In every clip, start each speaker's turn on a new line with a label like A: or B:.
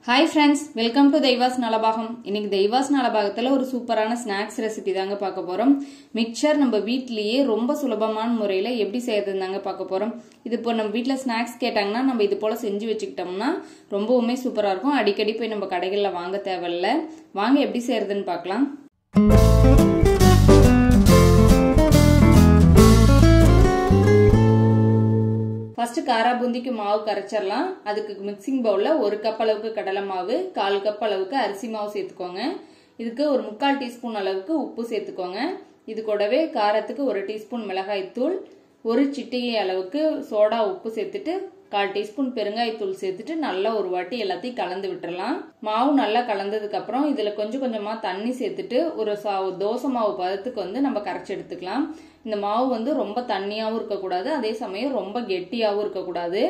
A: Hi friends, welcome to Deivas Nalabagam. இன்னைக்கு Deivas Nalabagathல ஒரு சூப்பரான ஸ்நாக்ஸ் ரெசிபி தாங்க பார்க்க போறோம். மிக்சர் நம்ம வீட்லயே ரொம்ப சுலபமான முறையில எப்படி செய்யறதுன்னு தாங்க பார்க்க போறோம். இது இப்போ நம்ம வீட்ல ஸ்நாக்ஸ் கேட்டாங்கன்னா நம்ம இது போல செஞ்சு வச்சுக்கிட்டோம்னா ரொம்பவுமே சூப்பரா இருக்கும். அடிக்கடி போய் நம்ம கடைகள்ல வாங்க தேவையில்ல. வாங்க எப்படி செய்யறதுன்னு பார்க்கலாம். First காரா பூந்திக்கு மாவு கரைச்சிரலாம். அதுக்கு மிக்சிங் பவுல்ல 1 கப் அளவுக்கு கடலை மாவு, 1/4 கப் அளவுக்கு அரிசி மாவு சேர்த்துக்கோங்க. இதுக்கு ஒரு 3/4 டீஸ்பூன் அளவுக்கு உப்பு சேர்த்துக்கோங்க. இது கூடவே காரத்துக்கு 1 டீஸ்பூன் மிளகாய் தூள், 1 சிட்டிகை அளவுக்கு சோடா உப்பு சேர்த்துட்டு 1/4 டீஸ்பூன் பெருங்காய தூள் சேர்த்துட்டு நல்லா ஒரு வாட்டி எல்லாத்தையும் கலந்து விட்டுறலாம். மாவு நல்லா கலந்ததுக்கு அப்புறம் இதுல கொஞ்சம் கொஞ்சமா தண்ணி சேர்த்துட்டு ஒரு தோசை மாவு பதத்துக்கு நம்ம கரைச்சி எடுத்துக்கலாம். இந்த மாவு ரொம்ப தண்ணியாவும் இருக்க கூடாது, அதே சமயம் ரொம்ப கெட்டியாவும் இருக்க கூடாது.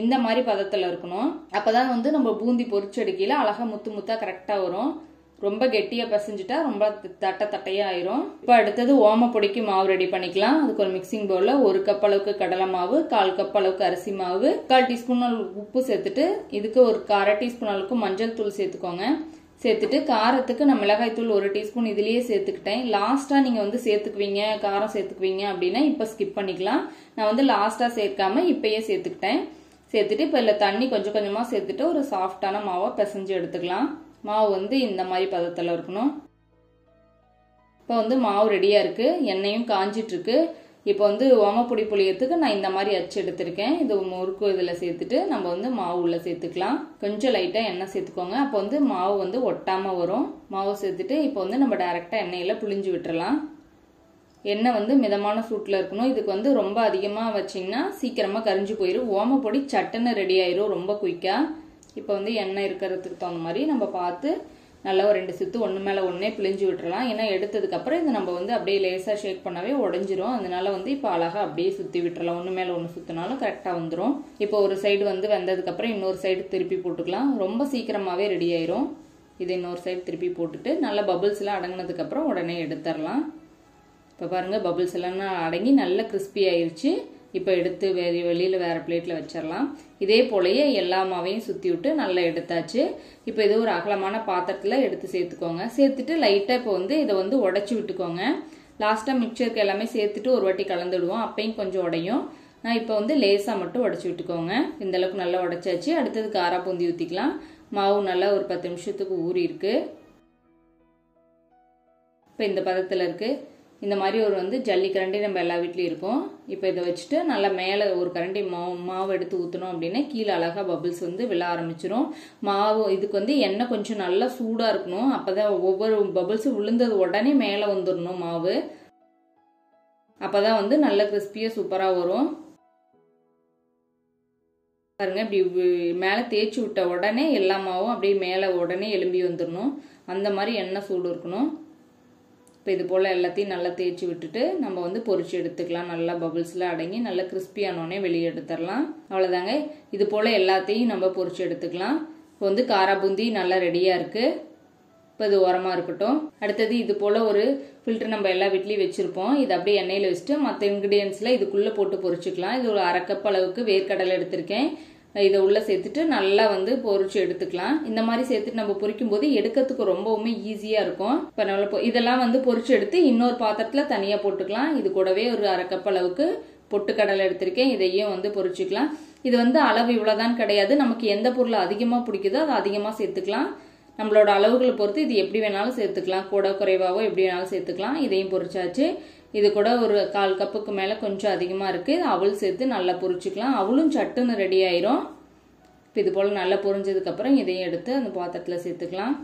A: இந்த மாதிரி பதத்துல இருக்கணும். அப்பதான் நம்ம பூந்தி பொரிச்சு எடுக்கல அழகா முத்து முத்தா கரெக்டா வரும். ரொம்ப கெட்டியா பசஞ்சிட்டா ரொம்ப தட்டையா ஆயிரும். இப்ப அடுத்தது ஓமப்பொடிக்கு மாவு ரெடி பண்ணிக்கலாம். அதுக்கு ஒரு மிக்சிங் பவுல்ல 1 கப் அளவுக்கு கடலை மாவு, 1/4 கப் அளவுக்கு அரிசி மாவு, 1/4 டீஸ்பூன் உப்பு சேர்த்துட்டு இதுக்கு ஒரு 1/2 டீஸ்பூன் அளவுக்கு மஞ்சள் தூள் சேர்த்துக்கோங்க. சேர்த்துட்டு காரத்துக்கு நான் மிளகாய் தூள் 1 டீஸ்பூன் இதுலயே சேர்த்துக்கிட்டேன். லாஸ்டா நீங்க சேர்த்துக்குவீங்க, காரம் சேர்த்துக்குவீங்க அப்படின்னா இப்ப ஸ்கிப் பண்ணிக்கலாம். நான் லாஸ்டா சேர்க்காம இப்பயே சேர்த்துக்கிட்டேன். சேர்த்துட்டு இப்ப இல்ல தண்ணி கொஞ்சம் கொஞ்சமா சேர்த்துட்டு ஒரு சாஃப்டான மாவை பிசைஞ்சு எடுத்துக்கலாம். மாவு இந்த மாதிரி பதத்துல இருக்கணும். இப்ப மாவு ரெடியா இருக்கு, எண்ணெயும் காஞ்சிட்டு இருக்கு. இப்ப ஓமப்பொடி புளியறதுக்கு நான் இந்த மாதிரி அச்சு எடுத்திருக்கேன். இது முறுக்கு இதுல சேர்த்துட்டு நம்ம மாவு உள்ள சேர்த்துக்கலாம். கொஞ்சம் லைட்டா எண்ணெய் சேர்த்துக்கோங்க. அப்ப மாவு ஒட்டாம வரும். மாவு சேர்த்துட்டு இப்ப நம்ம டைரக்டா எண்ணெயில புளிஞ்சு விட்டுறலாம். எண்ணெய் மிதமான சூட்ல இருக்கணும். இதுக்கு ரொம்ப அதிகமா வச்சீங்கன்னா சீக்கிரமா கரிஞ்சு போயிடும். ஓமப்பொடி சட்டுன்னு ரெடி ஆயிரும் ரொம்ப குயிக்கா. இப்ப எண்ணெய் இருக்கிறதுக்கு தகுந்த மாதிரி நம்ம பார்த்து நல்லா ஒரு 2 சுத்து ஒண்ணு மேல ஒண்ணே பிழிஞ்சு விட்டுறலாம். ஏன்னா எடுத்ததுக்கு அப்புறம் இது நம்ம அப்படியே லேசா ஷேக் பண்ணவே உடைஞ்சிரும். அதனால இப்ப அழகா அப்படியே சுத்தி விட்டுறலாம். ஒண்ணு மேல ஒண்ணு சுத்தினாலும் கரெக்டா வந்துரும். இப்போ ஒரு சைடு வெந்ததுக்கு அப்புறம் இன்னொரு சைடு திருப்பி போட்டுக்கலாம். ரொம்ப சீக்கிரமாவே ரெடி ஆயிரும். இது இன்னொரு சைடு திருப்பி போட்டுட்டு நல்லா பபிள்ஸ் எல்லாம் அடங்கினதுக்கு அப்புறம் உடனே எடுத்துடலாம். இப்ப பாருங்க பபிள்ஸ் எல்லாம் அடங்கி நல்லா கிறிஸ்பி ஆயிருச்சு. இப்ப எடுத்து வெளியில வேற பிளேட்ல வச்சிடலாம். இதே போலயே எல்லா மாவையும் சுத்தி விட்டு நல்லா எடுத்தாச்சு. இப்ப இது ஒரு அகலமான பாத்திரத்துல எடுத்து சேர்த்துக்கோங்க. சேர்த்துட்டு லைட்டா இப்ப இதை உடைச்சு விட்டுக்கோங்க. லாஸ்டா மிக்சருக்கு எல்லாமே சேர்த்துட்டு ஒரு வாட்டி கலந்துடுவோம். அப்பயும் கொஞ்சம் உடையும். நான் இப்ப லேசா மட்டும் உடைச்சு விட்டுக்கோங்க. இந்த அளவுக்கு நல்லா உடைச்சாச்சு. அடுத்தது காரா பூந்தி ஊத்திக்கலாம். மாவு நல்லா ஒரு 10 நிமிஷத்துக்கு ஊறி இருக்கு. இப்ப இந்த பதத்துல இருக்கு. இந்த மாதிரி ஒரு ஜல்லி கரண்டி நம்ம எல்லா வீட்லயும் இருக்கும். இப்ப இதை வச்சுட்டு நல்லா மேல ஒரு கரண்டி மாவு எடுத்து ஊத்தணும் அப்படின்னா கீழே அழகா பபிள்ஸ் விழ ஆரம்பிச்சிரும். மாவு இதுக்கு எண்ணெய் கொஞ்சம் நல்லா சூடா இருக்கணும். அப்பதான் ஒவ்வொரு பபிள்ஸ் விழுந்தது உடனே மேல வந்துடணும் மாவு. அப்பதான் நல்ல கிறிஸ்பியா சூப்பரா வரும். பாருங்க இப்படி மேல தேய்ச்சி விட்ட உடனே எல்லா மாவும் அப்படியே மேல உடனே எலும்பி வந்துடணும். அந்த மாதிரி எண்ணெய் சூடு இருக்கணும். இப்போ இது போல் எல்லாத்தையும் நல்லா தேய்ச்சி விட்டுட்டு நம்ம பொரிச்சு எடுத்துக்கலாம். நல்லா பபிள்ஸ்லாம் அடங்கி நல்லா கிறிஸ்பியானோடனே வெளியே எடுத்துடலாம். அவ்வளோதாங்க. இது போல் எல்லாத்தையும் நம்ம பொரிச்சு எடுத்துக்கலாம். இப்போ காரா பூந்தி நல்லா ரெடியாக இருக்குது. இப்போ இது ஓரமாக இருக்கட்டும். அடுத்தது இது போல் ஒரு ஃபில்டர் நம்ம எல்லா வீட்லேயும் வச்சுருப்போம். இது அப்படியே எண்ணெயில் வச்சுட்டு மற்ற இன்க்ரீடியன்ஸில் இதுக்குள்ளே போட்டு பொரிச்சுக்கலாம். இது ஒரு 1/2 கப் அளவுக்கு வேர்க்கடலை எடுத்திருக்கேன். இதை உள்ள சேர்த்துட்டு நல்லா பொரிச்சு எடுத்துக்கலாம். இந்த மாதிரி சேர்த்துட்டு நம்ம பொரிக்கும் போது எடுக்கிறதுக்கு ரொம்பவுமே ஈஸியா இருக்கும். இப்ப நம்ம இதெல்லாம் பொரிச்சு எடுத்து இன்னொரு பாத்திரத்துல தனியா போட்டுக்கலாம். இது கூடவே ஒரு 1/2 கப் அளவுக்கு பொட்டுக்கடலை எடுத்திருக்கேன். இதையும் பொரிச்சுக்கலாம். இது அளவு இவ்வளவுதான் கிடையாது. நமக்கு எந்த பொருள் அதிகமா பிடிக்குதோ அதை அதிகமா சேர்த்துக்கலாம். நம்மளோட அளவுகளை பொறுத்து இது எப்படி வேணாலும் சேர்த்துக்கலாம். கூட குறைவாவோ எப்படி வேணாலும் சேர்த்துக்கலாம். இதையும் பொரிச்சாச்சு. இது கூட ஒரு 1/4 கப்புக்கு மேல கொஞ்சம் அதிகமா இருக்கு. அவள் சேர்த்து நல்லா பொரிச்சுக்கலாம். அவளும் சட்டுன்னு ரெடி ஆயிரும். இது போல நல்லா பொரிஞ்சதுக்கு அப்புறம் இதையும் எடுத்து அந்த பாத்திரத்துல சேர்த்துக்கலாம்.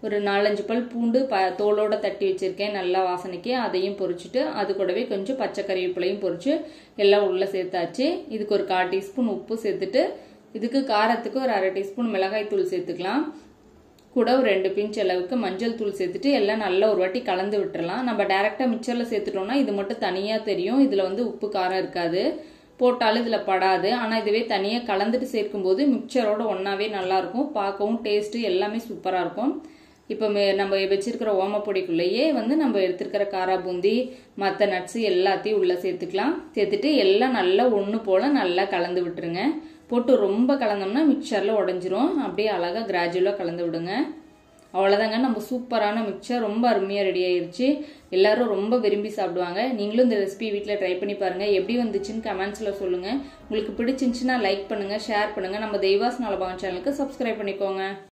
A: ஒரு 4-5 பல் பூண்டு தோலோட தட்டி வச்சிருக்கேன் நல்லா வாசனைக்கு. அதையும் பொரிச்சுட்டு அது கூடவே கொஞ்சம் பச்சை கறிவேப்பிலையும் பொரிச்சு எல்லாம் உள்ள சேர்த்தாச்சு. இதுக்கு ஒரு 1/4 டீஸ்பூன் உப்பு சேர்த்துட்டு இதுக்கு காரத்துக்கு ஒரு 1/2 டீஸ்பூன் மிளகாய் தூள் சேர்த்துக்கலாம். கூட ஒரு 2 பிஞ்ச் அளவுக்கு மஞ்சள் தூள் சேர்த்துட்டு எல்லாம் நல்லா ஒரு வாட்டி கலந்து விட்டுறலாம். நம்ம டைரக்டா மிக்சர்ல சேர்த்துட்டோம்னா இது மட்டும் தனியா தெரியும். இதுல உப்பு காரம் இருக்காது, போட்டாலும் இதுல படாது. ஆனா இதுவே தனியா கலந்துட்டு சேர்க்கும் போது மிக்சரோட ஒன்னாவே நல்லா இருக்கும். பார்க்கவும் டேஸ்ட் எல்லாமே சூப்பரா இருக்கும். இப்ப நம்ம வச்சிருக்கிற ஓமப்பொடிக்குள்ளேயே நம்ம எடுத்திருக்கிற காரா பூந்தி மற்ற நட்ஸ் எல்லாத்தையும் உள்ள சேர்த்துக்கலாம். சேர்த்துட்டு எல்லாம் நல்லா ஒண்ணு போல நல்லா கலந்து விட்டுருங்க. போட்டு ரொம்ப கலந்தோம்னா மிக்சரில் உடஞ்சிரும். அப்படியே அழகாக கிராஜுவலாக கலந்து விடுங்க. அவ்வளோதாங்க, நம்ம சூப்பரான மிக்சர் ரொம்ப அருமையாக ரெடி ஆயிடுச்சு. எல்லாரும் ரொம்ப விரும்பி சாப்பிடுவாங்க. நீங்களும் இந்த ரெசிபி வீட்டில் ட்ரை பண்ணி பாருங்கள். எப்படி வந்துச்சுன்னு கமெண்ட்ஸில் சொல்லுங்கள். உங்களுக்கு பிடிச்சிருந்துச்சுன்னா லைக் பண்ணுங்கள், ஷேர் பண்ணுங்கள். நம்ம தெய்வாஸ் நலபாகம் சேனலுக்கு சப்ஸ்கிரைப் பண்ணிக்கோங்க.